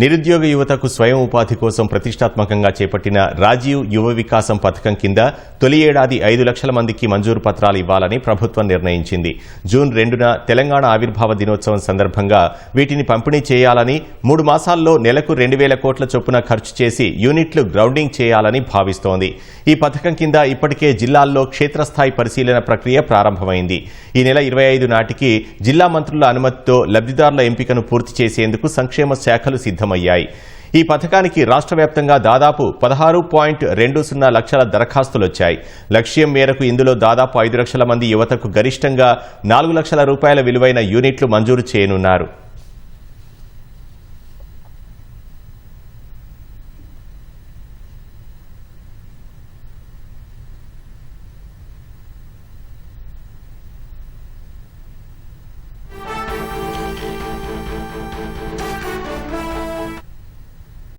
నిరుద్యోగ యువతకు స్వయం ఉపాధి కోసం ప్రతిష్టాత్మకంగా చేపట్టిన రాజీవ్ యువ వికాసం పథకం కింద తొలి ఏడాది 5 లక్షల మందికి మంజూరు పత్రాలు ఇవ్వాలని ప్రభుత్వం నిర్ణయించింది. జూన్ 2న తెలంగాణ ఆవిర్భావ దినోత్సవం సందర్భంగా వీటిని పంపిణీ చేయాలని 3 మాసాల్లో నెలకు 2,000 కోట్ల చొప్పున ఖర్చు చేసి యూనిట్లు గ్రౌండింగ్ చేయాలని భావిస్తోంది. ఈ పథకం కింద ఇప్పటికే జిల్లాల్లో క్షేత్రస్థాయి పరిశీలన ప్రక్రియ ప్రారంభమైంది. ఈ నెల 25 నాటికి జిల్లా మంత్రుల అనుమతితో లబ్ధిదారుల ఎంపికను పూర్తి చేసేందుకు సంక్షేమ శాఖలు సిద్ధమయ్యాయి. ఈ పథకానికి రాష్ట్ర వ్యాప్తంగా దాదాపు 16.20 లక్షల దరఖాస్తులొచ్చాయి. లక్ష్యం మేరకు ఇందులో దాదాపు 5 లక్షల మంది యువతకు గరిష్టంగా 4 లక్షల రూపాయల విలువైన యూనిట్లు మంజూరు చేయనున్నారు.